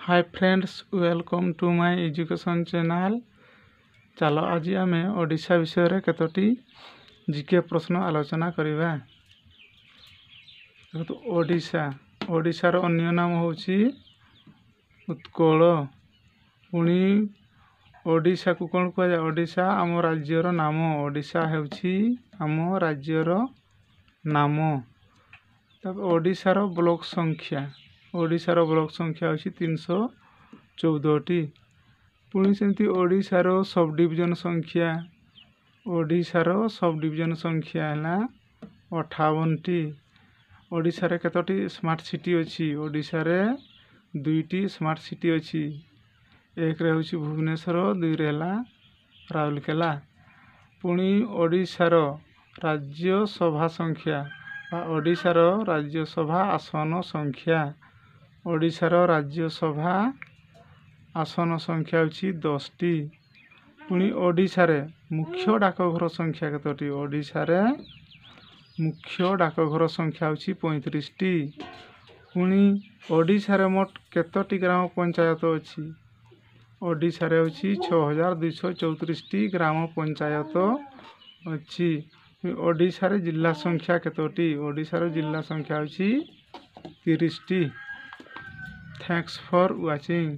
Hi friends welcome to my education channel. चलो आज आम ओडिशा विषय रे केतोटी जीके प्रश्न आलोचना करिबा। तो ओडिशा ओडिशार अन्य नाम होची उत्कल। पुणी ओडिशा को कौन कह जाए? ओडिशा आम राज्यर नाम। ओडिशा हेउची आम राज्यर नाम। तब ओडिशार ब्लॉक संख्या होची 314टी। पुणी सेमती ओडिशार सब डिवीजन संख्या है 58टी। ओडिशा रे केतोटी स्मार्ट सिटी अछि? ओडिशा रे 2टी स्मार्ट सिटी अछि। एक रे होची भुवनेश्वर, 2 रे हला राउरकेला। पुणी ओडिशार राज्यसभा संख्या ओडिशार राज्यसभा आसन संख्या। ओडिशार राज्यसभा आसन संख्या होची 10टी। पुणी ओडिशा रे मुख्य डाकघर संख्या केतोटी? ओडिशा रे मुख्य डाकघर संख्या होची 35टी। पुणी ओडिशा रे मोट केतोटी ग्राम पंचायत अछि? ओडिशा रे होची 6234टी ग्राम पंचायत अछि। ओडिशा रे जिला संख्या केतोटी? ओडिशा रे जिला संख्या होची 30टी। Thanks for watching.